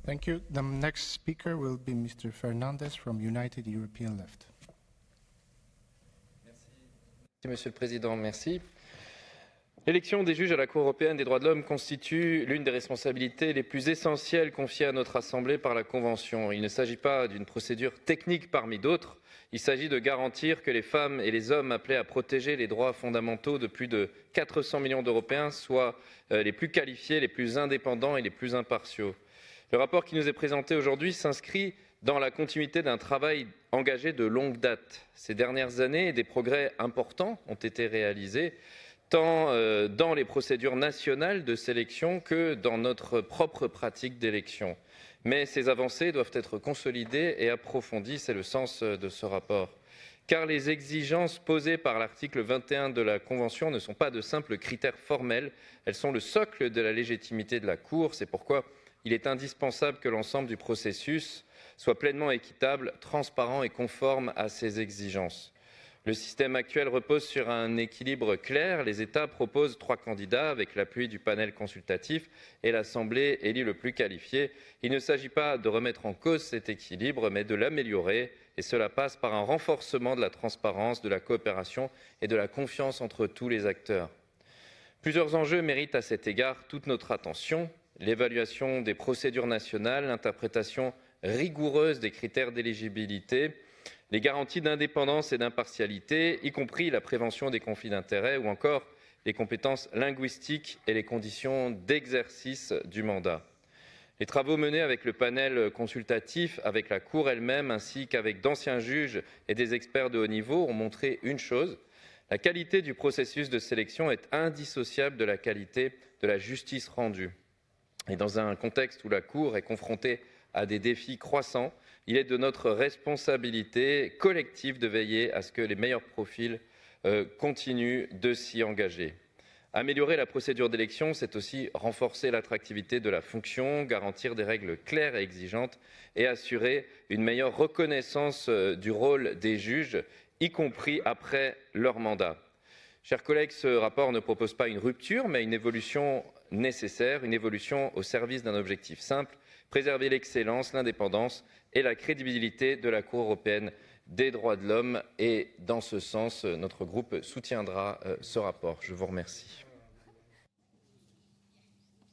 Thank you. The next speaker will be Mr. Fernandez from United European Left. Merci, Monsieur le Président. Merci. L'élection des juges à la Cour européenne des droits de l'homme constitue l'une des responsabilités les plus essentielles confiées à notre Assemblée par la Convention. Il ne s'agit pas d'une procédure technique parmi d'autres. Il s'agit de garantir que les femmes et les hommes appelés à protéger les droits fondamentaux de plus de 400 millions d'Européens soient les plus qualifiés, les plus indépendants et les plus impartiaux. Le rapport qui nous est présenté aujourd'hui s'inscrit dans la continuité d'un travail engagé de longue date. Ces dernières années, des progrès importants ont été réalisés, tant dans les procédures nationales de sélection que dans notre propre pratique d'élection. Mais ces avancées doivent être consolidées et approfondies, c'est le sens de ce rapport. Car les exigences posées par l'article 21 de la Convention ne sont pas de simples critères formels, elles sont le socle de la légitimité de la Cour. C'est pourquoi il est indispensable que l'ensemble du processus soit pleinement équitable, transparent et conforme à ces exigences. Le système actuel repose sur un équilibre clair. Les États proposent 3 candidats avec l'appui du panel consultatif et l'Assemblée élit le plus qualifié. Il ne s'agit pas de remettre en cause cet équilibre, mais de l'améliorer. Et cela passe par un renforcement de la transparence, de la coopération et de la confiance entre tous les acteurs. Plusieurs enjeux méritent à cet égard toute notre attention. L'évaluation des procédures nationales, l'interprétation rigoureuse des critères d'éligibilité, les garanties d'indépendance et d'impartialité, y compris la prévention des conflits d'intérêts ou encore les compétences linguistiques et les conditions d'exercice du mandat. Les travaux menés avec le panel consultatif, avec la Cour elle-même, ainsi qu'avec d'anciens juges et des experts de haut niveau ont montré une chose: la qualité du processus de sélection est indissociable de la qualité de la justice rendue. Et dans un contexte où la Cour est confrontée à des défis croissants, il est de notre responsabilité collective de veiller à ce que les meilleurs profils continuent de s'y engager. Améliorer la procédure d'élection, c'est aussi renforcer l'attractivité de la fonction, garantir des règles claires et exigeantes et assurer une meilleure reconnaissance du rôle des juges, y compris après leur mandat. Chers collègues, ce rapport ne propose pas une rupture, mais une évolution nécessaire, une évolution au service d'un objectif simple: préserver l'excellence, l'indépendance et la crédibilité de la Cour européenne des droits de l'homme. Et dans ce sens, notre groupe soutiendra ce rapport. Je vous remercie.